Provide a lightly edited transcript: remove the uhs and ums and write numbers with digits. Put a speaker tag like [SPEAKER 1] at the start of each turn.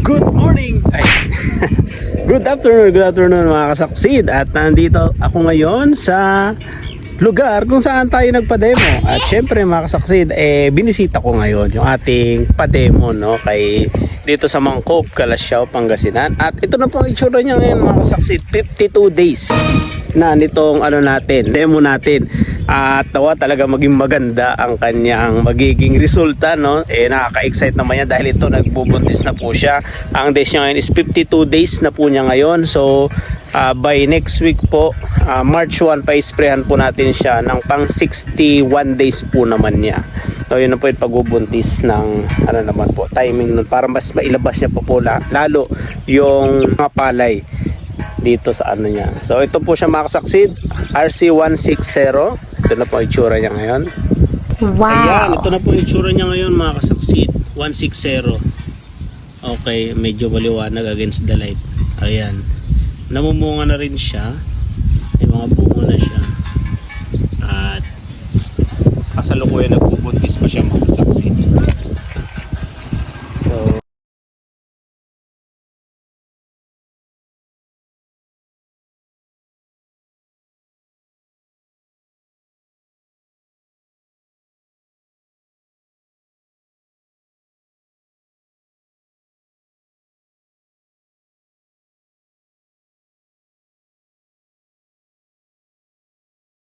[SPEAKER 1] Good morning! Ay. Good afternoon mga kasaksid. At nandito ako ngayon sa lugar kung saan tayo nagpa-demo. At syempre mga kasaksid, binisita ko ngayon yung ating pa-demo, no? Kay dito sa Mangkok, Calasiao, Pangasinan. At ito na po ang itsura niya ngayon mga kasaksid. 52 days na nitong demo natin. At tawa talaga maging maganda ang kanyang magiging resulta, no? Nakaka-excite naman yan dahil ito nagbubuntis na po siya. Ang days niya ngayon is 52 days na po niya ngayon. So by next week po, March 1 pa-isprehan po natin siya ng pang 61 days po naman niya. So yun na po yung pagbubuntis ng naman po, timing nun para mas mailabas niya po lalo yung mga palay dito sa niya. So ito po siya mga kasaksid, RC160. Ito na po yung itsura niya ngayon.
[SPEAKER 2] Wow!
[SPEAKER 1] Ayan, ito na po yung itsura niya ngayon mga kasaksid, 160. Okay, medyo maliwanag against the light. Ayan, namumunga na rin siya, may mga bunga na siya. At sa kasalukuyan na